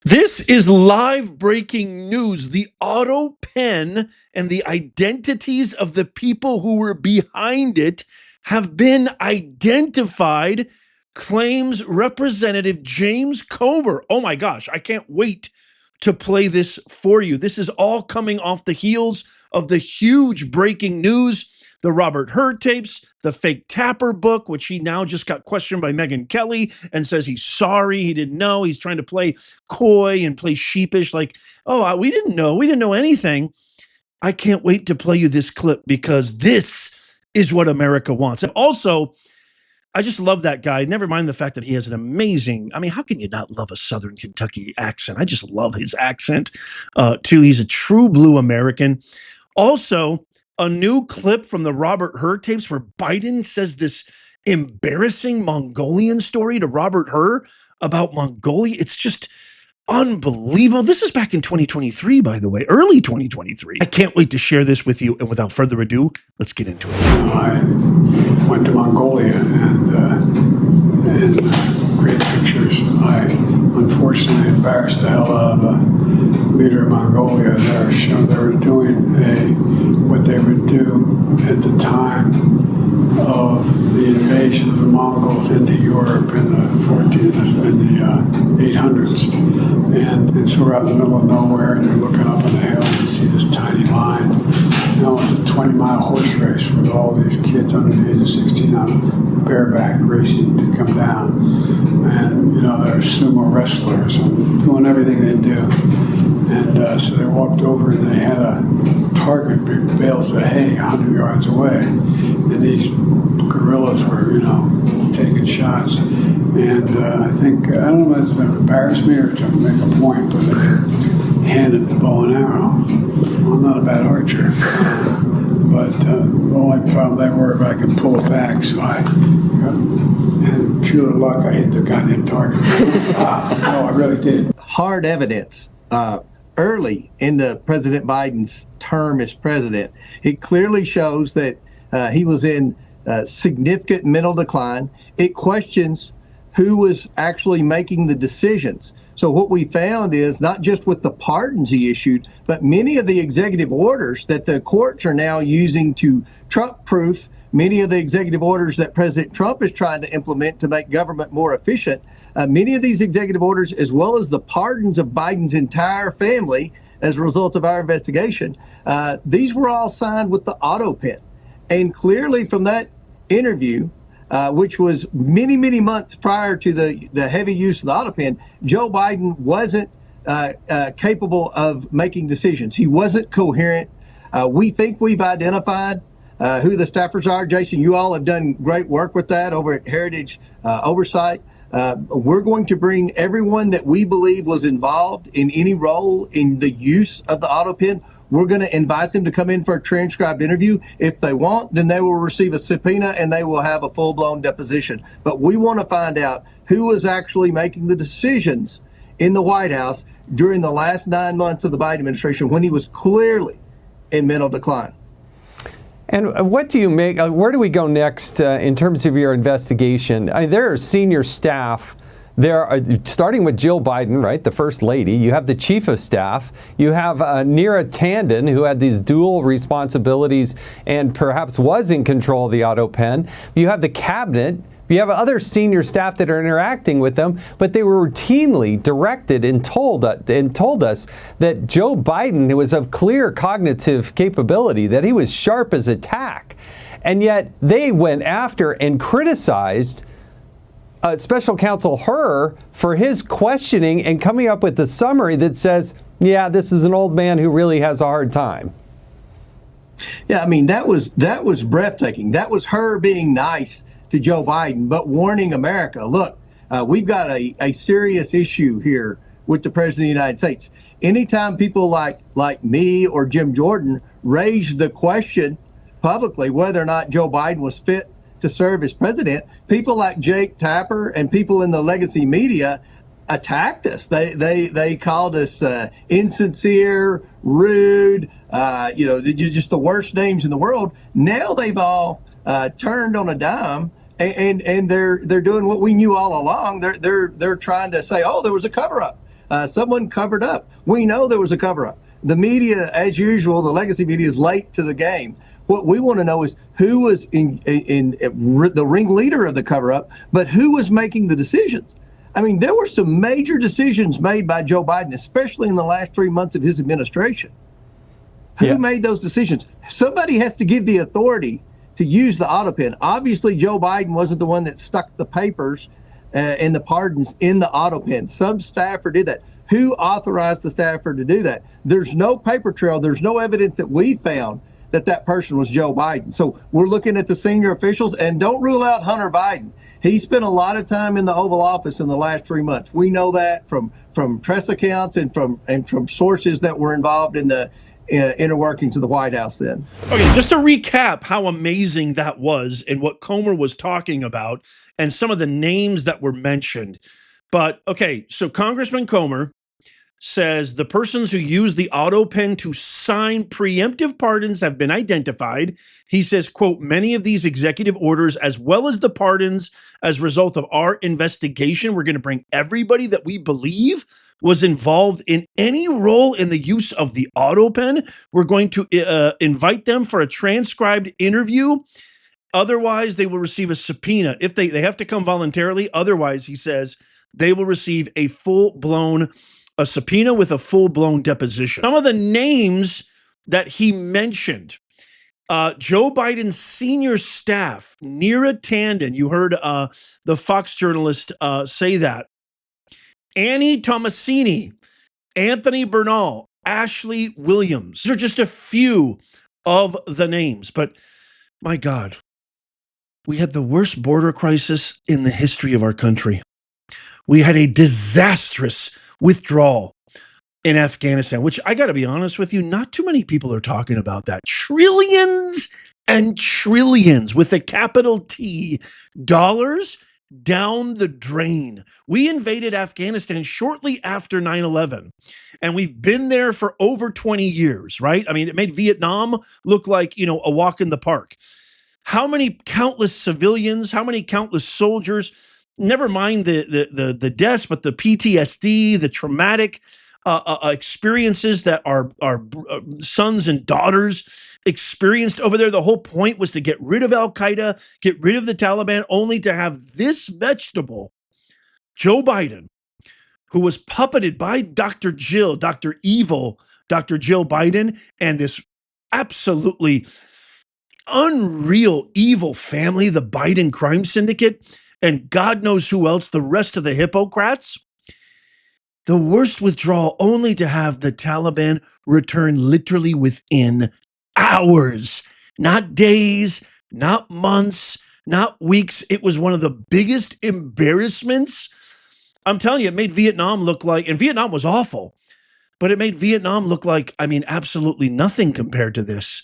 This is live breaking news. The Autopen and the identities of the people who were behind it have been identified, claims Representative James Comer. Oh my gosh, I can't wait to play this for you. This is all coming off the heels of the huge breaking news, the Robert Hur tapes, the fake Tapper book, which he now just got questioned by Megyn Kelly and says he's sorry, he didn't know. He's trying to play coy and play sheepish, like, oh, we didn't know anything. I can't wait to play you this clip because this is what America wants. And also, I just love that guy. Never mind the fact that he has an amazing, I mean, how can you not love a Southern Kentucky accent? I just love his accent, too. He's a true blue American. Also, a new clip from the Robert Hur tapes where Biden says this embarrassing Mongolian story to Robert Hur about Mongolia. It's just unbelievable. This is back in 2023, by the way, early 2023. I can't wait to share this with you. And without further ado, let's get into it. I went to Mongolia and great pictures. I unfortunately embarrassed the hell out of the leader of Mongolia. They were doing what they would do at the time of the invasion of the Mongols into Europe in the 800s. And so we're out in the middle of nowhere, and you're looking up on the hill and you see this tiny line. You know, it's a 20-mile horse race with all these kids under the age of 16 on bareback racing to come down. And, you know, they're sumo wrestlers and doing everything they do. And so they walked over and they had a target, big bales of hay 100 yards away. And these guerrillas were, you know, taking shots. And I don't know if it's embarrassed me or to make a point, but they handed the bow and arrow. I'm not a bad archer. But the only problem they were if I could pull it back, so and pure luck, I hit the goddamn target. No, I really did. Hard evidence. Early into President Biden's term as president, it clearly shows that he was in significant mental decline. It questions who was actually making the decisions. So what we found is not just with the pardons he issued, but many of the executive orders that the courts are now using to Trump-proof many of the executive orders that President Trump is trying to implement to make government more efficient. Many of these executive orders, as well as the pardons of Biden's entire family as a result of our investigation, these were all signed with the Autopen. And clearly from that interview, which was many, many months prior to the heavy use of the Autopen, Joe Biden wasn't capable of making decisions. He wasn't coherent. We think we've identified who the staffers are. Jason, you all have done great work with that over at Heritage Oversight. We're going to bring everyone that we believe was involved in any role in the use of the Autopen. We're going to invite them to come in for a transcribed interview. If they want, then they will receive a subpoena and they will have a full-blown deposition. But we want to find out who was actually making the decisions in the White House during the last 9 months of the Biden administration when he was clearly in mental decline. And what do you make, where do we go next in terms of your investigation? There are senior staff there, starting with Jill Biden, right, the First Lady. You have the Chief of Staff. You have Neera Tanden, who had these dual responsibilities and perhaps was in control of the Autopen. You have the Cabinet. You have other senior staff that are interacting with them, but they were routinely directed and told us that Joe Biden was of clear cognitive capability, that he was sharp as a tack. And yet they went after and criticized Special Counsel Hur for his questioning and coming up with a summary that says, yeah, this is an old man who really has a hard time. Yeah, I mean, that was breathtaking. That was her being nice to Joe Biden, but warning America, look, we've got a serious issue here with the President of the United States. Anytime people like me or Jim Jordan raise the question publicly whether or not Joe Biden was fit to serve as president, people like Jake Tapper and people in the legacy media attacked us. They called us insincere, rude, just the worst names in the world. Now they've all turned on a dime, and they're doing what we knew all along. They're trying to say, oh, there was a cover up. Someone covered up. We know there was a cover up. The media, as usual, the legacy media is late to the game. What we want to know is who was in the ringleader of the cover up, but who was making the decisions. I mean, there were some major decisions made by Joe Biden, especially in the last 3 months of his administration. Who made those decisions? Somebody has to give the authority to use the Autopen. Obviously, Joe Biden wasn't the one that stuck the papers and the pardons in the Autopen. Some staffer did that. Who authorized the staffer to do that? There's no paper trail. There's no evidence that we found that that person was Joe Biden. So we're looking at the senior officials, and don't rule out Hunter Biden. He spent a lot of time in the Oval Office in the last 3 months. We know that from press accounts and from sources that were involved in the inner workings of the White House then. Okay, just to recap how amazing that was and what Comer was talking about and some of the names that were mentioned. But okay, so Congressman Comer says the persons who use the Autopen to sign preemptive pardons have been identified. He says, quote, many of these executive orders, as well as the pardons as a result of our investigation, we're going to bring everybody that we believe was involved in any role in the use of the Autopen. We're going to invite them for a transcribed interview. Otherwise, they will receive a subpoena. If they have to come voluntarily. Otherwise, he says, they will receive a subpoena with a full-blown deposition. Some of the names that he mentioned, Joe Biden's senior staff, Neera Tanden, you heard the Fox journalist say that, Annie Tomasini, Anthony Bernal, Ashley Williams. These are just a few of the names. But my God, we had the worst border crisis in the history of our country. We had a disastrous withdrawal in Afghanistan, which I got to be honest with you, not too many people are talking about that. Trillions and trillions with a capital T dollars down the drain. We invaded Afghanistan shortly after 9/11, and we've been there for over 20 years, right? I mean, it made Vietnam look like, a walk in the park. How many countless civilians, how many countless soldiers, never mind the deaths, but the PTSD, the traumatic experiences that our sons and daughters experienced over there. The whole point was to get rid of Al-Qaeda, get rid of the Taliban, only to have this vegetable, Joe Biden, who was puppeted by Dr. Jill Biden, and this absolutely unreal evil family, the Biden crime syndicate, and God knows who else, the rest of the Hippocrats. The worst withdrawal, only to have the Taliban return literally within hours, not days, not months, not weeks. It was one of the biggest embarrassments. I'm telling you, it made Vietnam look like, and Vietnam was awful, but it made Vietnam look like, absolutely nothing compared to this.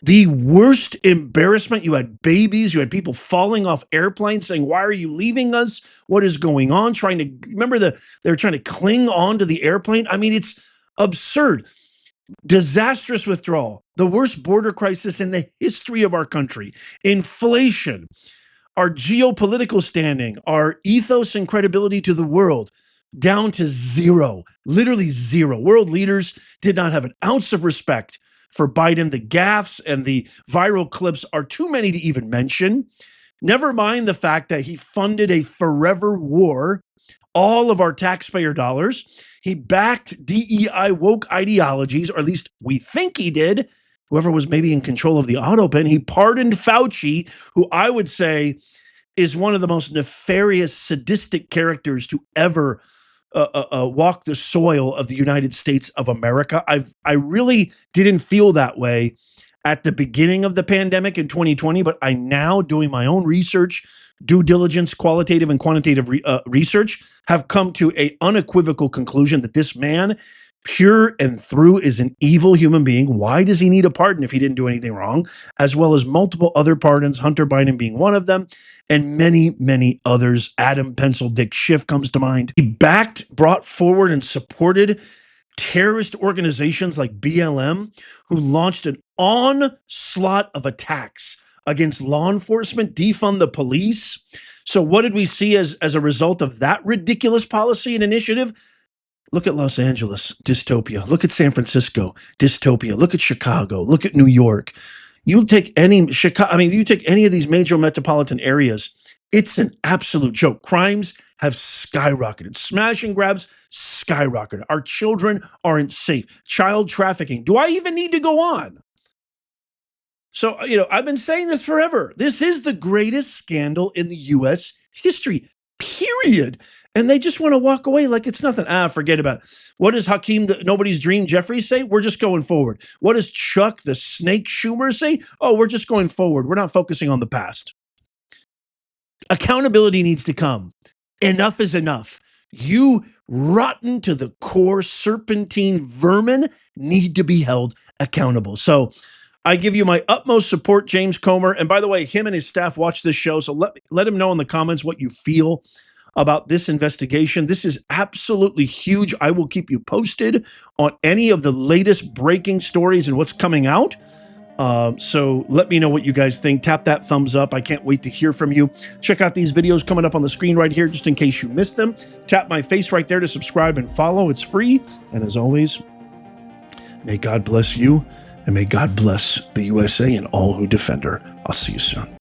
The worst embarrassment. You had babies, you had people falling off airplanes saying, why are you leaving us? What is going on? They're trying to cling on to the airplane. It's absurd. Disastrous withdrawal. The worst border crisis in the history of our country. Inflation, our geopolitical standing, our ethos and credibility to the world, down to zero, literally zero. World leaders did not have an ounce of respect for Biden. The gaffes and the viral clips are too many to even mention. Never mind the fact that he funded a forever war, all of our taxpayer dollars. He backed DEI woke ideologies, or at least we think he did. Whoever was maybe in control of the Autopen. He pardoned Fauci, who I would say is one of the most nefarious, sadistic characters to ever walk the soil of the United States of America. I really didn't feel that way at the beginning of the pandemic in 2020, but I now, doing my own research, due diligence, qualitative and quantitative research, have come to an unequivocal conclusion that this man, pure and through, is an evil human being. Why does he need a pardon if he didn't do anything wrong? As well as multiple other pardons, Hunter Biden being one of them, and many, many others. Adam Pencil Dick Schiff comes to mind. He brought forward and supported terrorist organizations like BLM, who launched an onslaught of attacks against law enforcement, defund the police. So what did we see as a result of that ridiculous policy and initiative? Look at Los Angeles, dystopia. Look at San Francisco, dystopia. Look at Chicago. Look at New York. You take any Chicago, I mean, you take any of these major metropolitan areas, it's an absolute joke. Crimes have skyrocketed. Smash and grabs skyrocketed. Our children aren't safe. Child trafficking. Do I even need to go on? So, I've been saying this forever. This is the greatest scandal in the U.S. history, period. And they just want to walk away like it's nothing. Forget about it. What does Hakeem, nobody's dream Jeffrey say? We're just going forward. What does Chuck, the snake Schumer say? Oh, we're just going forward. We're not focusing on the past. Accountability needs to come. Enough is enough. You rotten to the core serpentine vermin need to be held accountable. So I give you my utmost support, James Comer. And by the way, him and his staff watch this show. So let him know in the comments what you feel about this investigation. This is absolutely huge. I will keep you posted on any of the latest breaking stories and what's coming out. So let me know what you guys think. Tap that thumbs up. I can't wait to hear from you. Check out these videos coming up on the screen right here, just in case you missed them. Tap my face right there to subscribe and follow. It's free. And as always, may God bless you, and may God bless the USA and all who defend her. I'll see you soon.